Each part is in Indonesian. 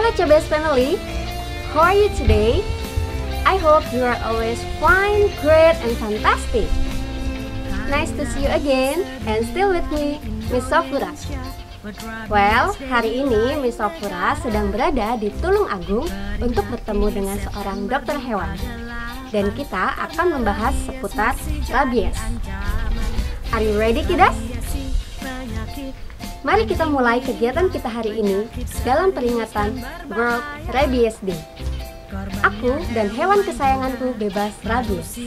Hello CBS family, how are you today? I hope you are always fine, great, and fantastic. Nice to see you again, and still with me, Miss Sofura. Well, hari ini Miss Sofura sedang berada di Tulung Agung untuk bertemu dengan seorang dokter hewan. Dan kita akan membahas seputar rabies. Are you ready, kiddas? Mari kita mulai kegiatan kita hari ini dalam peringatan World Rabies Day. Aku dan hewan kesayanganku bebas rabies.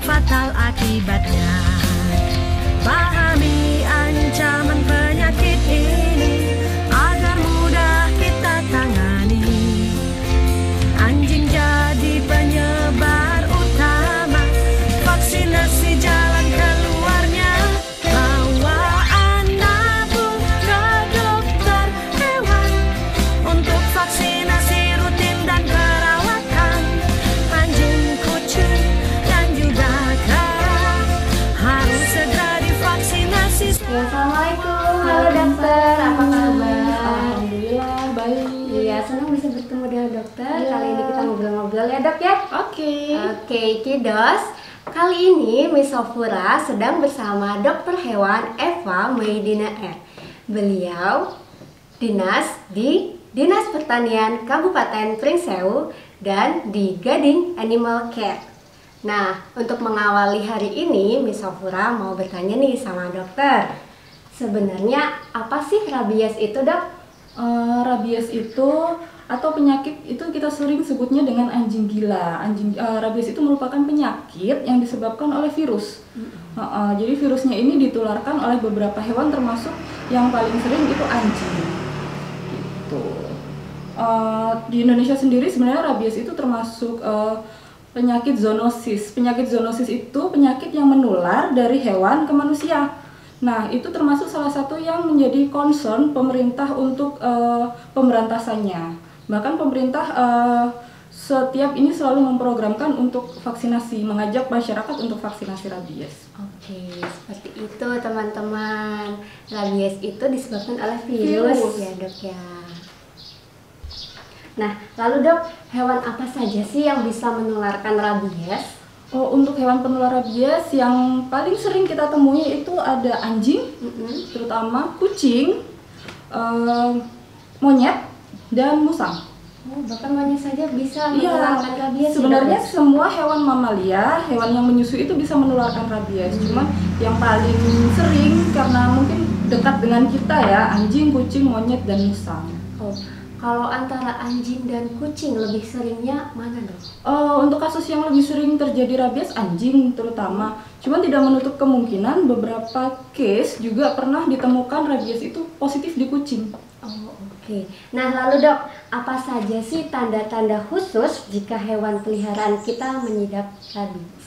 Fatal akibatnya. Pahami ancaman penyakit ini agar mudah kita tangani. Anjing jadi penyebar utama, vaksinasi jalan keluarnya. Bawa anakmu ke dokter hewan untuk vaksinasi rutin dan perawatan. Anjing, kucing, dan juga kera harus segera divaksinasi. Ya, Assalamualaikum, halo dokter, apa kabar? Alhamdulillah, baik. Iya, senang bisa bertemu dengan dokter. Iya. Kali ini kita ngobrol-ngobrol ya dok ya. Oke. Oke, kiddos. Kali ini Miss Sofura sedang bersama dokter hewan Eva Meidina R. Beliau dinas di Dinas Pertanian Kabupaten Pringsewu dan di Gading Animal Care. Nah, untuk mengawali hari ini, Miss Sofura mau bertanya nih sama dokter. Sebenarnya apa sih rabies itu, dok? Rabies itu atau penyakit itu kita sering sebutnya dengan anjing gila. Rabies itu merupakan penyakit yang disebabkan oleh virus. Jadi virusnya ini ditularkan oleh beberapa hewan, termasuk yang paling sering itu anjing. Gitu. Di Indonesia sendiri sebenarnya rabies itu termasuk penyakit zoonosis. Penyakit zoonosis itu penyakit yang menular dari hewan ke manusia. Nah, itu termasuk salah satu yang menjadi concern pemerintah untuk pemberantasannya. Bahkan pemerintah setiap ini selalu memprogramkan untuk vaksinasi, mengajak masyarakat untuk vaksinasi rabies. Oke, seperti itu teman-teman. Rabies itu disebabkan oleh virus. Ya dok ya. Nah, lalu dok, hewan apa saja sih yang bisa menularkan rabies? Untuk hewan penular rabies yang paling sering kita temui itu ada anjing, terutama kucing, monyet, dan musang. Bahkan monyet saja bisa menularkan rabies. Sebenarnya ya, dok? semua hewan mamalia, hewan yang menyusui itu bisa menularkan rabies. Cuman yang paling sering karena mungkin dekat dengan kita ya, anjing, kucing, monyet, dan musang. Kalau antara anjing dan kucing lebih seringnya mana dok? Untuk kasus yang lebih sering terjadi rabies anjing terutama. Cuman tidak menutup kemungkinan beberapa case juga pernah ditemukan rabies itu positif di kucing. Oke. Nah lalu dok, apa saja sih tanda-tanda khusus jika hewan peliharaan kita mengidap rabies?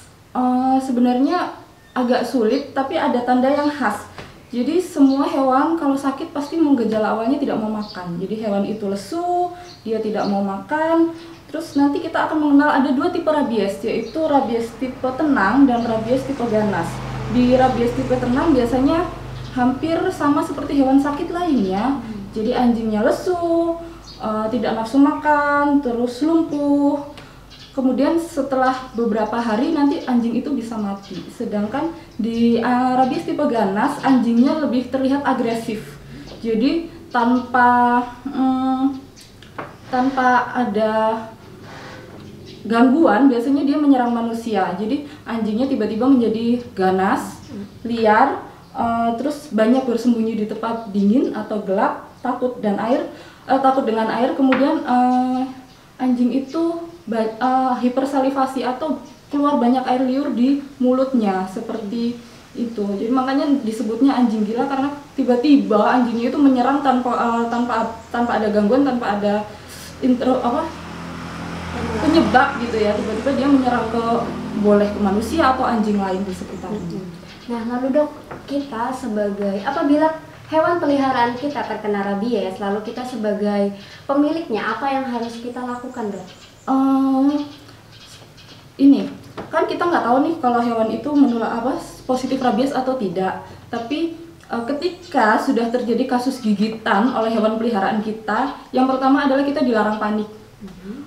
Sebenarnya agak sulit, tapi ada tanda yang khas. Jadi semua hewan kalau sakit pasti gejala awalnya tidak mau makan. Jadi hewan itu lesu, dia tidak mau makan. Terus nanti kita akan mengenal ada dua tipe rabies, yaitu rabies tipe tenang dan rabies tipe ganas. Di rabies tipe tenang biasanya hampir sama seperti hewan sakit lainnya. Jadi anjingnya lesu, tidak nafsu makan, terus lumpuh. Kemudian setelah beberapa hari nanti anjing itu bisa mati. Sedangkan di rabies tipe ganas anjingnya lebih terlihat agresif. Jadi tanpa ada gangguan biasanya dia menyerang manusia. Jadi anjingnya tiba-tiba menjadi ganas, liar, terus banyak bersembunyi di tempat dingin atau gelap, takut dengan air. Kemudian anjing itu hipersalivasi atau keluar banyak air liur di mulutnya seperti itu. Jadi makanya disebutnya anjing gila karena tiba-tiba anjingnya itu menyerang tanpa ada gangguan, tanpa ada penyebab gitu ya. Tiba-tiba dia menyerang boleh ke manusia atau anjing lain di sekitarnya. Nah lalu dok, kita sebagai apabila hewan peliharaan kita terkena rabies, lalu kita sebagai pemiliknya apa yang harus kita lakukan dok? Ini kan kita nggak tahu nih kalau hewan itu positif rabies atau tidak. Tapi ketika sudah terjadi kasus gigitan oleh hewan peliharaan kita, yang pertama adalah kita dilarang panik.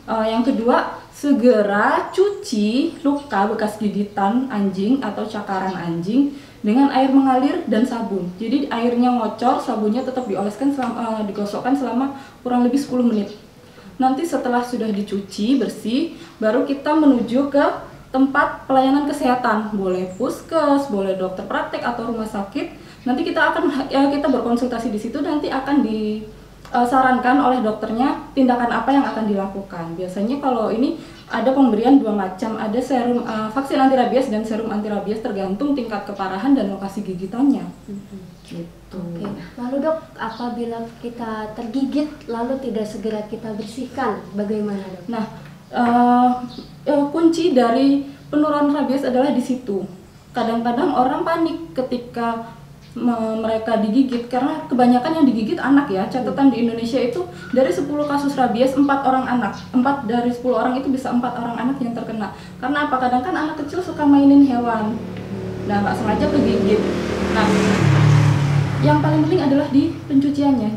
Yang kedua, segera cuci luka bekas gigitan anjing atau cakaran anjing dengan air mengalir dan sabun. Jadi airnya ngocor, sabunnya tetap dioleskan digosokkan selama kurang lebih 10 menit. Nanti setelah sudah dicuci bersih, baru kita menuju ke tempat pelayanan kesehatan, boleh puskes, boleh dokter praktek atau rumah sakit. Nanti kita berkonsultasi di situ, nanti akan disarankan oleh dokternya tindakan apa yang akan dilakukan. Biasanya kalau ini ada pemberian 2 macam, ada serum vaksin anti rabies dan serum anti rabies tergantung tingkat keparahan dan lokasi gigitannya. Gitu. Oke. Lalu dok, apabila kita tergigit lalu tidak segera kita bersihkan, bagaimana dok? Nah, kunci dari penurunan rabies adalah di situ. Kadang-kadang orang panik ketika mereka digigit, karena kebanyakan yang digigit anak ya. Catatan di Indonesia itu dari 10 kasus rabies 4 orang anak, 4 dari 10 orang itu bisa 4 orang anak yang terkena. Karena apa? Kadang kan anak kecil suka mainin hewan, nah nggak sengaja kegigit. Nah, yang paling penting adalah di pencuciannya.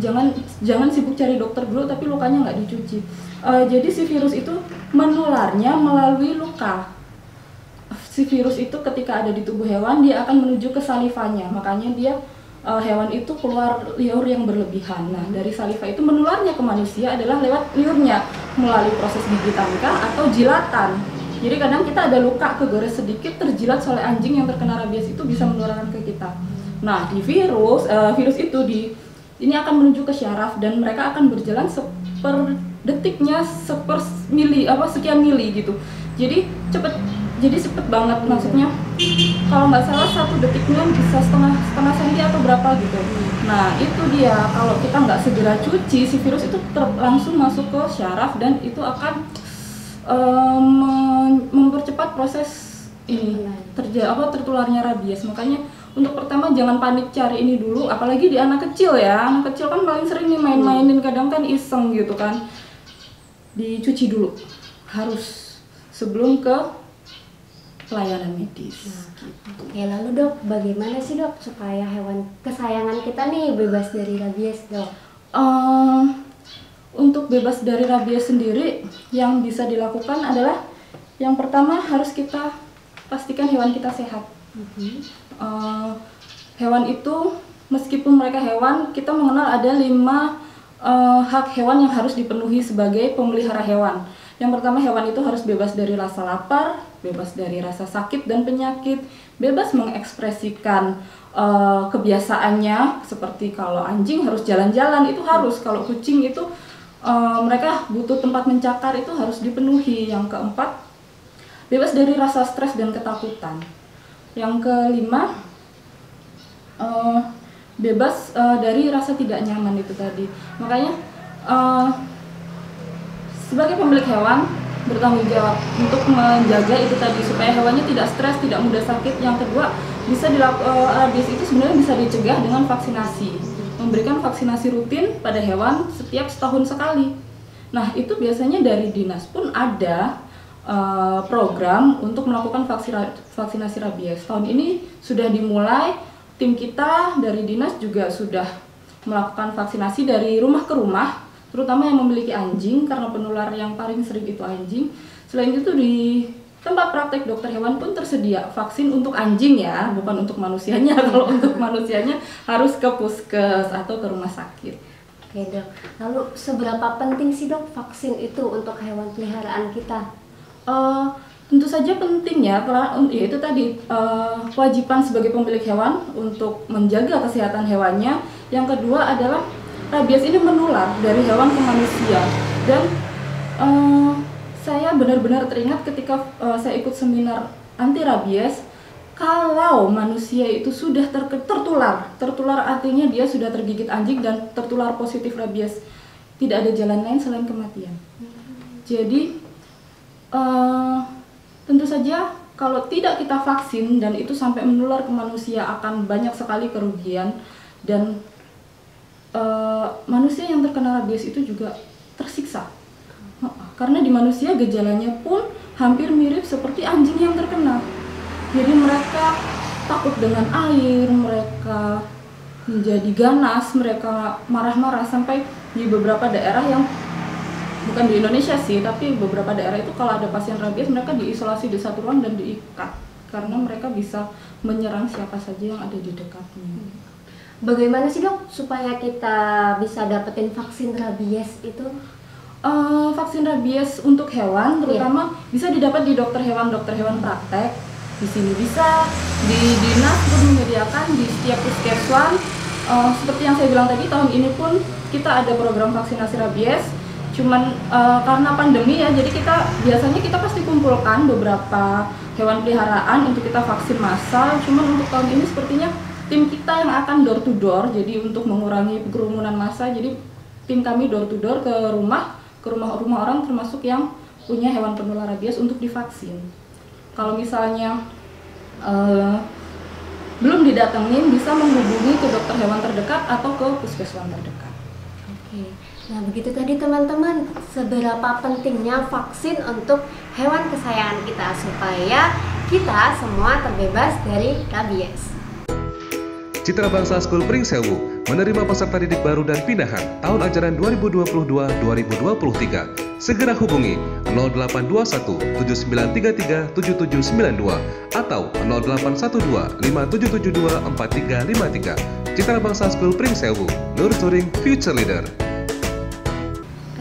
Jangan sibuk cari dokter dulu tapi lukanya nggak dicuci. Jadi si virus itu menularnya melalui luka. Si virus itu ketika ada di tubuh hewan, dia akan menuju ke salivanya. Makanya hewan itu keluar liur yang berlebihan. Nah, dari saliva itu menularnya ke manusia adalah lewat liurnya, melalui proses gigitan kah atau jilatan. Jadi kadang kita ada luka kegores sedikit, terjilat oleh anjing yang terkena rabies, itu bisa menularkan ke kita. Nah, di virus itu ini akan menuju ke syaraf dan mereka akan berjalan seper detiknya, sekian mili gitu. Jadi cepet banget, maksudnya kalau nggak salah 1 detiknya bisa setengah senti atau berapa gitu. Nah, itu dia, kalau kita nggak segera cuci, si virus itu langsung masuk ke syaraf dan itu akan mempercepat proses ini tertularnya rabies. Makanya untuk pertama jangan panik cari ini dulu, apalagi di anak kecil ya. Anak kecil kan paling sering nih main-mainin, kadang kan iseng gitu kan. Dicuci dulu, harus sebelum ke pelayanan medis. Oke, lalu dok, bagaimana sih dok supaya hewan kesayangan kita nih bebas dari rabies dok? Untuk bebas dari rabies sendiri, yang bisa dilakukan adalah yang pertama harus kita pastikan hewan kita sehat. Hewan itu meskipun mereka hewan, kita mengenal ada 5 hak hewan yang harus dipenuhi sebagai pemelihara hewan. Yang pertama, hewan itu harus bebas dari rasa lapar, bebas dari rasa sakit dan penyakit, bebas mengekspresikan kebiasaannya, seperti kalau anjing harus jalan-jalan, itu harus. Kalau kucing itu mereka butuh tempat mencakar, itu harus dipenuhi. Yang keempat, bebas dari rasa stres dan ketakutan. Yang kelima, bebas dari rasa tidak nyaman itu tadi. Makanya sebagai pemilik hewan bertanggung jawab untuk menjaga itu tadi supaya hewannya tidak stres, tidak mudah sakit. Yang kedua, rabies itu sebenarnya bisa dicegah dengan vaksinasi. Memberikan vaksinasi rutin pada hewan setiap setahun sekali. Nah, itu biasanya dari dinas pun ada program untuk melakukan vaksinasi rabies. Tahun ini sudah dimulai, tim kita dari dinas juga sudah melakukan vaksinasi dari rumah ke rumah, terutama yang memiliki anjing, karena penular yang paling sering itu anjing. Selain itu di tempat praktek dokter hewan pun tersedia vaksin untuk anjing ya, bukan untuk manusianya. Kalau untuk manusianya harus ke puskes atau ke rumah sakit. Oke dok, lalu seberapa penting sih dok vaksin itu untuk hewan peliharaan kita? Tentu saja penting ya, itu tadi kewajiban sebagai pemilik hewan untuk menjaga kesehatan hewannya. Yang kedua adalah rabies ini menular dari hewan ke manusia, dan saya benar-benar teringat ketika saya ikut seminar anti rabies, kalau manusia itu sudah tertular artinya dia sudah tergigit anjing dan tertular positif rabies, tidak ada jalan lain selain kematian. Jadi tentu saja kalau tidak kita vaksin dan itu sampai menular ke manusia akan banyak sekali kerugian, dan manusia yang terkena rabies itu juga tersiksa. Karena di manusia gejalanya pun hampir mirip seperti anjing yang terkena. Jadi mereka takut dengan air, mereka menjadi ganas, mereka marah-marah, sampai di beberapa daerah yang bukan di Indonesia sih, tapi beberapa daerah itu kalau ada pasien rabies mereka diisolasi di satu ruang dan diikat karena mereka bisa menyerang siapa saja yang ada di dekatnya. Bagaimana sih dok supaya kita bisa dapetin vaksin rabies itu? Vaksin rabies untuk hewan terutama bisa didapat di dokter hewan praktek. Di sini bisa, di dinas pun menyediakan, di setiap puskeswan. Seperti yang saya bilang tadi, tahun ini pun kita ada program vaksinasi rabies. Cuman karena pandemi ya, jadi biasanya kita pasti kumpulkan beberapa hewan peliharaan untuk kita vaksin massal. Cuman untuk tahun ini sepertinya tim kita yang akan door to door, jadi untuk mengurangi kerumunan massa, jadi tim kami door to door ke rumah orang termasuk yang punya hewan penular rabies untuk divaksin. Kalau misalnya belum didatengin, bisa menghubungi ke dokter hewan terdekat atau ke puskeswan terdekat. Oke, nah begitu tadi teman-teman, seberapa pentingnya vaksin untuk hewan kesayangan kita supaya kita semua terbebas dari rabies. Citra Bangsa School Pringsewu menerima peserta didik baru dan pindahan tahun ajaran 2022-2023. Segera hubungi 0821 7933 7792 atau 0812 5772 4353. Citra Bangsa School Pringsewu, nurturing future leader.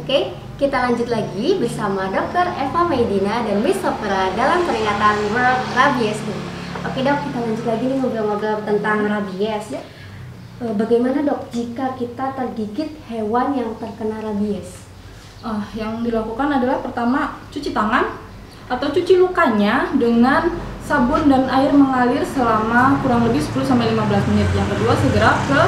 Oke, kita lanjut lagi bersama Dr. Eva Maidina dan Miss Sofra dalam peringatan World Rabies Day. Oke dok, kita lanjut lagi nih ngobrol-ngobrol tentang rabies. Bagaimana dok jika kita tergigit hewan yang terkena rabies? Yang dilakukan adalah pertama cuci tangan atau cuci lukanya dengan sabun dan air mengalir selama kurang lebih 10-15 menit. Yang kedua, segera ke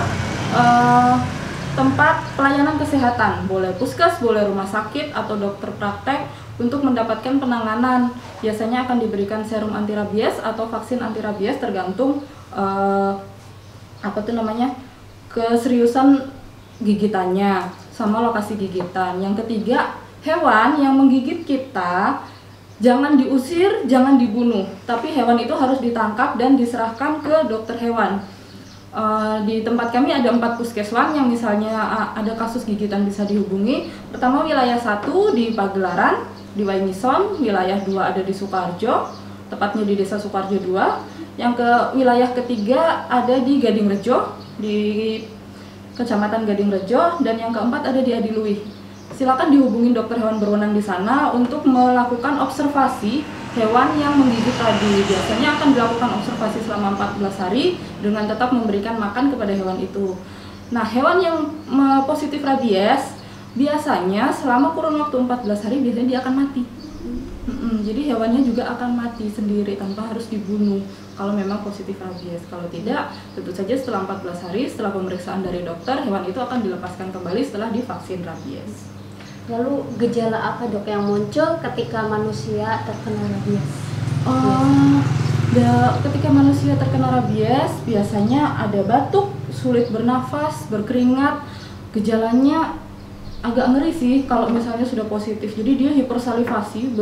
tempat pelayanan kesehatan, boleh puskes, boleh rumah sakit atau dokter praktek untuk mendapatkan penanganan. Biasanya akan diberikan serum anti rabies atau vaksin anti rabies tergantung keseriusan gigitannya sama lokasi gigitan. Yang ketiga, hewan yang menggigit kita jangan diusir, jangan dibunuh, tapi hewan itu harus ditangkap dan diserahkan ke dokter hewan. Di tempat kami ada 4 puskeswan yang misalnya ada kasus gigitan bisa dihubungi. Pertama, wilayah 1 di Pagelaran, di Wainison. Wilayah 2 ada di Sukoharjo, tepatnya di Desa Sukoharjo 2. Wilayah ketiga ada di Gadingrejo, di Kecamatan Gadingrejo, dan yang keempat ada di Adiluih. Silakan dihubungin dokter hewan berwenang di sana untuk melakukan observasi hewan yang menggigit tadi. Biasanya akan dilakukan observasi selama 14 hari dengan tetap memberikan makan kepada hewan itu. Nah, hewan yang positif rabies biasanya selama kurun waktu 14 hari biasanya dia akan mati. Jadi hewannya juga akan mati sendiri tanpa harus dibunuh kalau memang positif rabies. Kalau tidak, tentu saja setelah 14 hari setelah pemeriksaan dari dokter, hewan itu akan dilepaskan kembali setelah divaksin rabies. Lalu gejala apa dok yang muncul ketika manusia terkena rabies? Ketika manusia terkena rabies biasanya ada batuk, sulit bernafas, berkeringat. Gejalanya agak ngeri sih kalau misalnya sudah positif. Jadi dia hipersalivasi,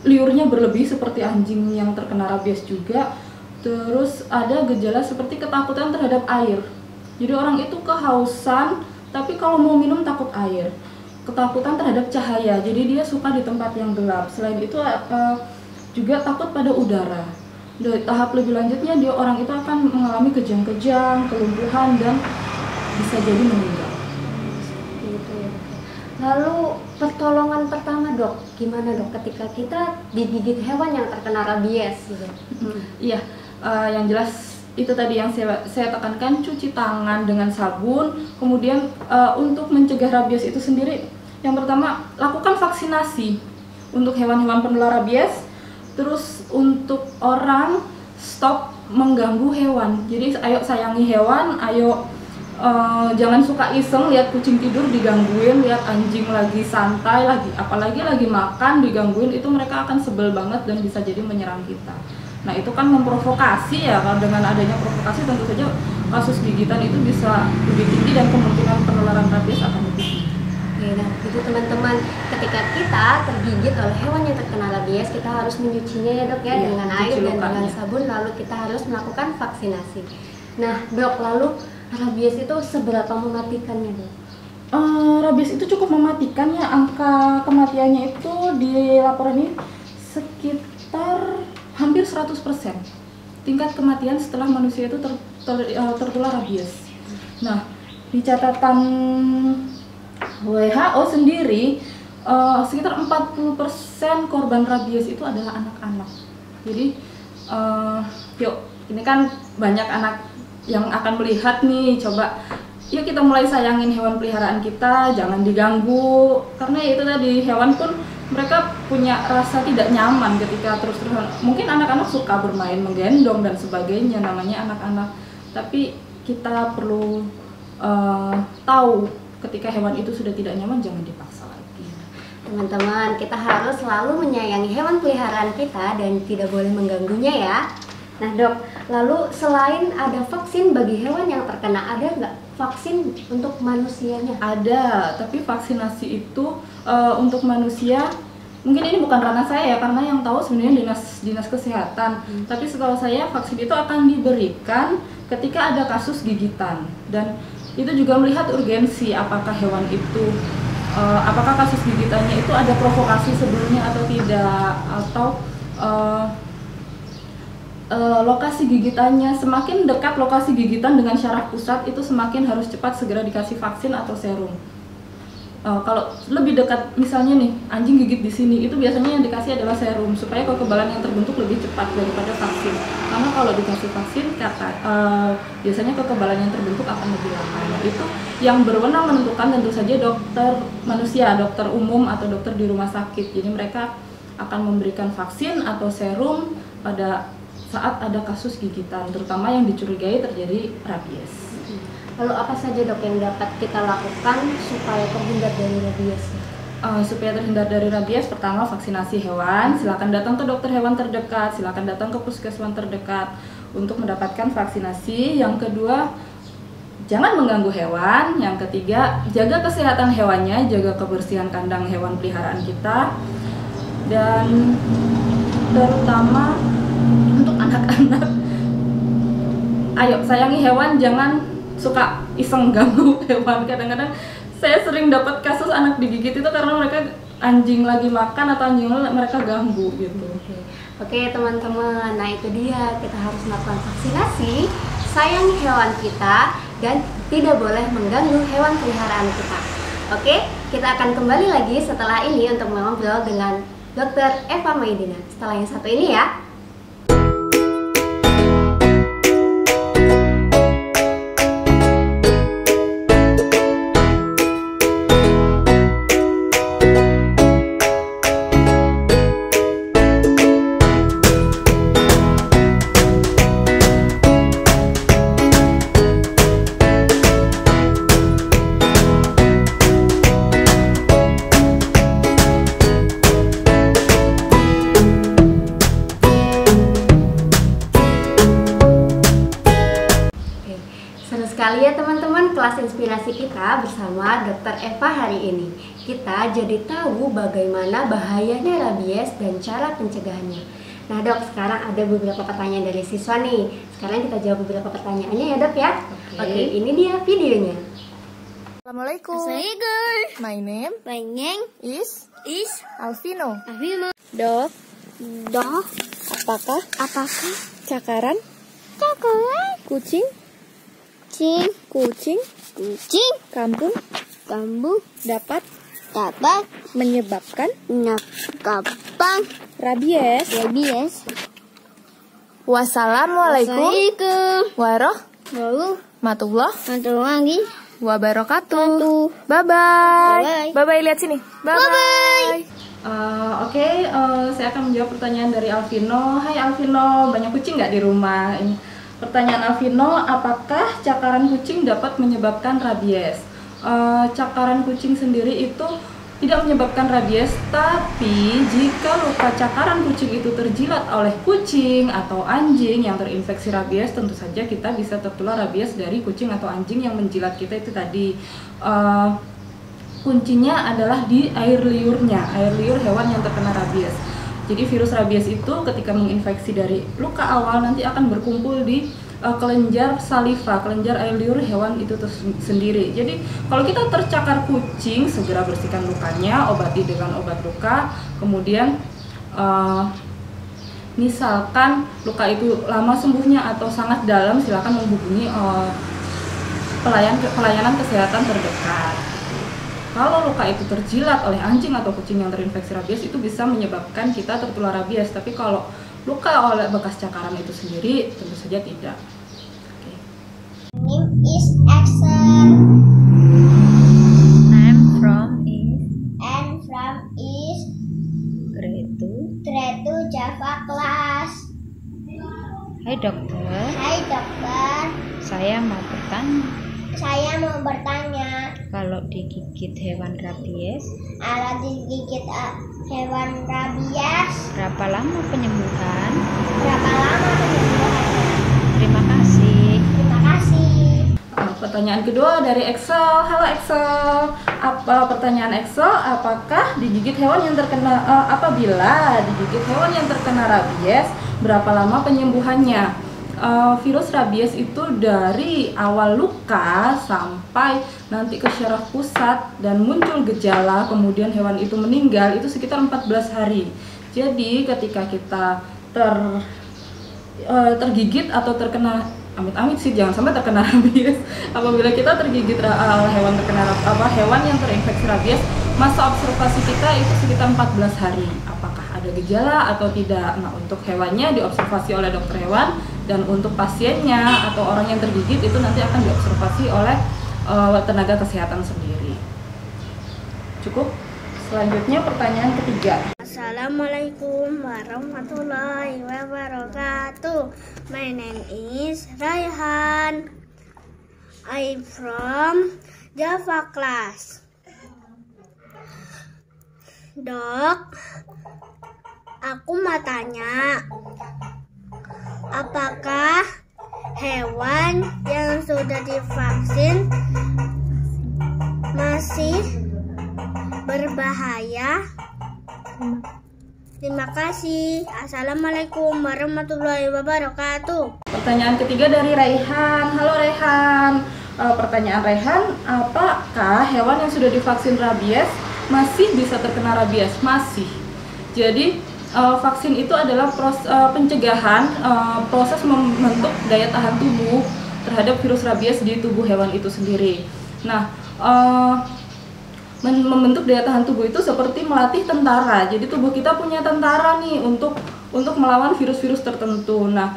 liurnya berlebih seperti anjing yang terkena rabies juga. Terus ada gejala seperti ketakutan terhadap air. Jadi orang itu kehausan, tapi kalau mau minum takut air. Ketakutan terhadap cahaya, jadi dia suka di tempat yang gelap. Selain itu juga takut pada udara. Di tahap lebih lanjutnya orang itu akan mengalami kejang-kejang, kelumpuhan, dan bisa jadi meninggal. Gitu ya. Lalu pertolongan pertama dok, gimana dok ketika kita digigit hewan yang terkena rabies gitu? Iya, yang jelas itu tadi yang saya tekankan, cuci tangan dengan sabun. Kemudian untuk mencegah rabies itu sendiri, yang pertama lakukan vaksinasi untuk hewan-hewan penular rabies. Terus untuk orang, stop mengganggu hewan. Jadi ayo sayangi hewan, ayo jangan suka iseng lihat kucing tidur digangguin, lihat anjing lagi santai, apalagi lagi makan digangguin, itu mereka akan sebel banget dan bisa jadi menyerang kita. Nah itu kan memprovokasi ya, kalau dengan adanya provokasi tentu saja kasus gigitan itu bisa lebih tinggi dan kemungkinan penularan rabies akan lebih tinggi. Oke, nah itu teman-teman, ketika kita tergigit oleh hewan yang terkena rabies, kita harus menyucinya ya dok ya, dengan air dan dengan sabun, lalu kita harus melakukan vaksinasi. Nah dok, lalu rabies itu seberapa mematikannya, Dok? Rabies itu cukup mematikan ya. Angka kematiannya itu di laporan ini sekitar hampir 100%. Tingkat kematian setelah manusia itu tertular rabies. Nah, di catatan WHO sendiri sekitar 40% korban rabies itu adalah anak-anak. Jadi yuk, ini kan banyak anak yang akan melihat nih, coba yuk kita mulai sayangin hewan peliharaan kita, jangan diganggu, karena itu tadi hewan pun mereka punya rasa tidak nyaman ketika terus-terusan. Mungkin anak-anak suka bermain menggendong dan sebagainya, namanya anak-anak, tapi kita perlu tahu ketika hewan itu sudah tidak nyaman, jangan dipaksa lagi. Teman-teman, kita harus selalu menyayangi hewan peliharaan kita dan tidak boleh mengganggunya ya. Nah, Dok, lalu selain ada vaksin bagi hewan yang terkena, ada nggak vaksin untuk manusianya? Ada, tapi vaksinasi itu untuk manusia mungkin ini bukan ranah saya ya, karena yang tahu sebenarnya dinas kesehatan. Tapi setahu saya vaksin itu akan diberikan ketika ada kasus gigitan, dan itu juga melihat urgensi apakah hewan itu apakah kasus gigitannya itu ada provokasi sebelumnya atau tidak, atau lokasi gigitannya, semakin dekat lokasi gigitan dengan syaraf pusat itu semakin harus cepat segera dikasih vaksin atau serum. Kalau lebih dekat, misalnya nih anjing gigit di sini, itu biasanya yang dikasih adalah serum supaya kekebalan yang terbentuk lebih cepat daripada vaksin. Karena kalau dikasih vaksin, biasanya kekebalan yang terbentuk akan lebih lama. Nah, itu yang berwenang menentukan tentu saja dokter manusia, dokter umum atau dokter di rumah sakit. Jadi mereka akan memberikan vaksin atau serum pada saat ada kasus gigitan, terutama yang dicurigai terjadi rabies. Lalu apa saja, Dok, yang dapat kita lakukan supaya terhindar dari rabies? Supaya terhindar dari rabies, pertama vaksinasi hewan. Silakan datang ke dokter hewan terdekat, silakan datang ke puskesmas terdekat untuk mendapatkan vaksinasi. Yang kedua, jangan mengganggu hewan. Yang ketiga, jaga kesehatan hewannya, jaga kebersihan kandang hewan peliharaan kita. Dan terutama untuk anak-anak, ayo sayangi hewan, jangan suka iseng ganggu hewan. Kadang-kadang saya sering dapat kasus anak digigit itu karena mereka anjing lagi makan atau anjing mereka ganggu gitu. Oke teman-teman, nah itu dia, kita harus melakukan vaksinasi, sayangi hewan kita, dan tidak boleh mengganggu hewan peliharaan kita. Oke, kita akan kembali lagi setelah ini untuk mengobrol dengan Dr. Eva Maidina setelah yang satu ini ya. Sekali ya teman-teman, kelas inspirasi kita bersama Dr. Eva hari ini. Kita jadi tahu bagaimana bahayanya rabies dan cara pencegahannya. Nah Dok, sekarang ada beberapa pertanyaan dari siswa nih. Sekarang kita jawab beberapa pertanyaannya ya Dok ya. Oke, ini dia videonya. Assalamualaikum. Assalamualaikum. My name Is Alvino. Dok, Apakah apakah cakaran cakaran kucing kucing kampung kamu dapat dapat menyebabkan menyebabkan rabies? rabies? Wassalamualaikum Assalamualaikum warahmatullahi wabarakatuh. Wabarakatuh. Bye bye. Bye-bye. Bye bye, lihat sini. Bye bye. Oke, saya akan menjawab pertanyaan dari Alvino. Hai Alvino, banyak kucing nggak di rumah? Pertanyaan Alvino, apakah cakaran kucing dapat menyebabkan rabies? Cakaran kucing sendiri itu tidak menyebabkan rabies, tapi jika luka cakaran kucing itu terjilat oleh kucing atau anjing yang terinfeksi rabies, tentu saja kita bisa tertular rabies dari kucing atau anjing yang menjilat kita itu tadi. Kuncinya adalah di air liurnya, air liur hewan yang terkena rabies. Jadi virus rabies itu ketika menginfeksi dari luka awal nanti akan berkumpul di kelenjar saliva, kelenjar air liur hewan itu sendiri. Jadi kalau kita tercakar kucing, segera bersihkan lukanya, obati dengan obat luka. Kemudian misalkan luka itu lama sembuhnya atau sangat dalam, silakan menghubungi pelayanan kesehatan terdekat. Kalau luka itu terjilat oleh anjing atau kucing yang terinfeksi rabies, itu bisa menyebabkan kita tertular rabies. Tapi kalau luka oleh bekas cakaran itu sendiri, tentu saja tidak. Okay. Name is Axel. I'm from is grade 2 Java class. Hai dokter, Saya mau bertanya, kalau digigit hewan rabies, berapa lama penyembuhan? Terima kasih. Pertanyaan kedua dari Excel. Halo Excel. Pertanyaan Excel, apakah digigit hewan yang terkena apabila digigit hewan yang terkena rabies, berapa lama penyembuhannya? Virus rabies itu dari awal luka sampai nanti ke syaraf pusat dan muncul gejala, kemudian hewan itu meninggal, itu sekitar 14 hari. Jadi ketika kita tergigit atau terkena, amit-amit sih jangan sampai terkena rabies. Apabila kita tergigit hewan yang terinfeksi rabies, masa observasi kita itu sekitar 14 hari. Apakah ada gejala atau tidak? Nah, untuk hewannya diobservasi oleh dokter hewan, dan untuk pasiennya atau orang yang tergigit itu nanti akan diobservasi oleh tenaga kesehatan sendiri. Cukup. Selanjutnya pertanyaan ketiga. Assalamualaikum warahmatullahi wabarakatuh. My name is Raihan. I'm from Java class. Dok, aku mau tanya, apakah hewan yang sudah divaksin masih berbahaya? Terima kasih. Assalamualaikum warahmatullahi wabarakatuh. Pertanyaan ketiga dari Raihan. Halo Raihan. Pertanyaan Raihan, apakah hewan yang sudah divaksin rabies masih bisa terkena rabies? Masih. Jadi vaksin itu adalah pencegahan, proses membentuk daya tahan tubuh terhadap virus rabies di tubuh hewan itu sendiri. Nah, membentuk daya tahan tubuh itu seperti melatih tentara. Jadi tubuh kita punya tentara nih untuk melawan virus-virus tertentu. Nah,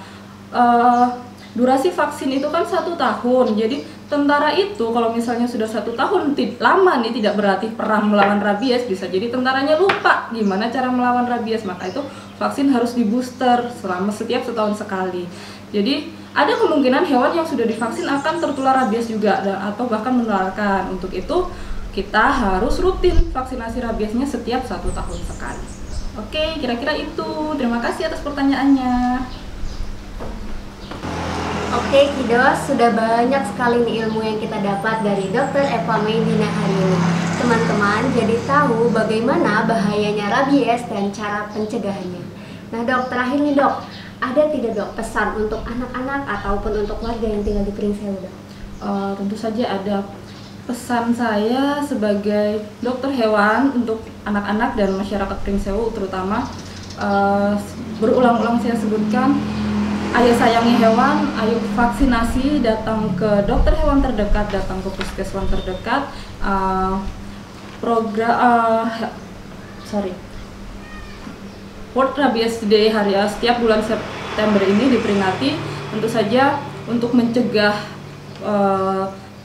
durasi vaksin itu kan 1 tahun. Jadi tentara itu kalau misalnya sudah 1 tahun lama nih tidak berlatih perang melawan rabies, bisa jadi tentaranya lupa gimana cara melawan rabies. Maka itu vaksin harus di booster selama setiap setahun sekali. Jadi ada kemungkinan hewan yang sudah divaksin akan tertular rabies juga atau bahkan menularkan. Untuk itu kita harus rutin vaksinasi rabiesnya setiap 1 tahun sekali. Oke, kira-kira itu. Terima kasih atas pertanyaannya. Oke kiddos, sudah banyak sekali nih ilmu yang kita dapat dari Dr. Eva Medina hari ini. Teman-teman jadi tahu bagaimana bahayanya rabies dan cara pencegahannya. Nah dok, terakhir nih dok, ada tidak dok pesan untuk anak-anak ataupun untuk warga yang tinggal di Pringsewu dok? Tentu saja ada. Pesan saya sebagai dokter hewan untuk anak-anak dan masyarakat Pringsewu terutama, berulang-ulang saya sebutkan, ayo sayangi hewan, ayo vaksinasi, datang ke dokter hewan terdekat, datang ke puskesmas terdekat. World Rabies Day setiap bulan September ini diperingati tentu saja untuk mencegah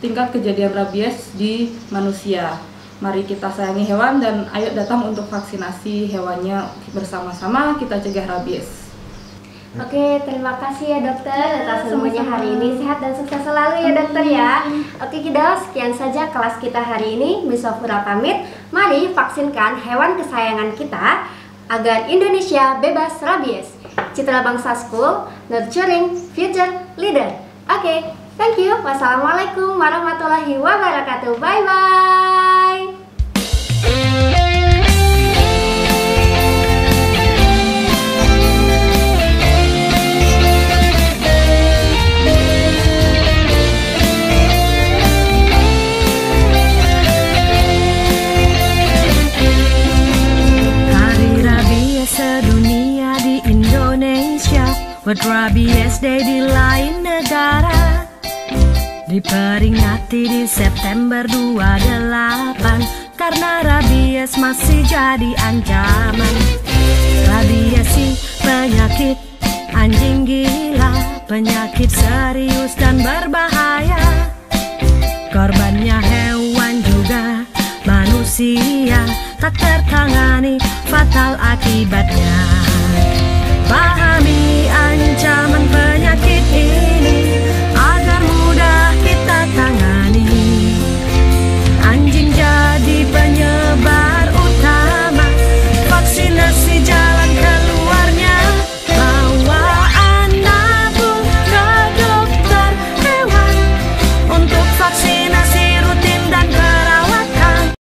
tingkat kejadian rabies di manusia. Mari kita sayangi hewan dan ayo datang untuk vaksinasi hewannya bersama-sama, kita cegah rabies. Oke, terima kasih ya dokter atas ilmunya hari ini. Sehat dan sukses selalu ya dokter ya. Oke kiddos, sekian saja kelas kita hari ini. Miss Sofura pamit. Mari vaksinkan hewan kesayangan kita agar Indonesia bebas rabies. Citra Bangsa School, nurturing future leader. Oke, thank you. Wassalamualaikum warahmatullahi wabarakatuh. Bye-bye. World Rabies Day di lain negara, diperingati di September 28, karena rabies masih jadi ancaman. Rabies si penyakit anjing gila, penyakit serius dan berbahaya. Korbannya hewan juga manusia, tak tertangani fatal akibatnya.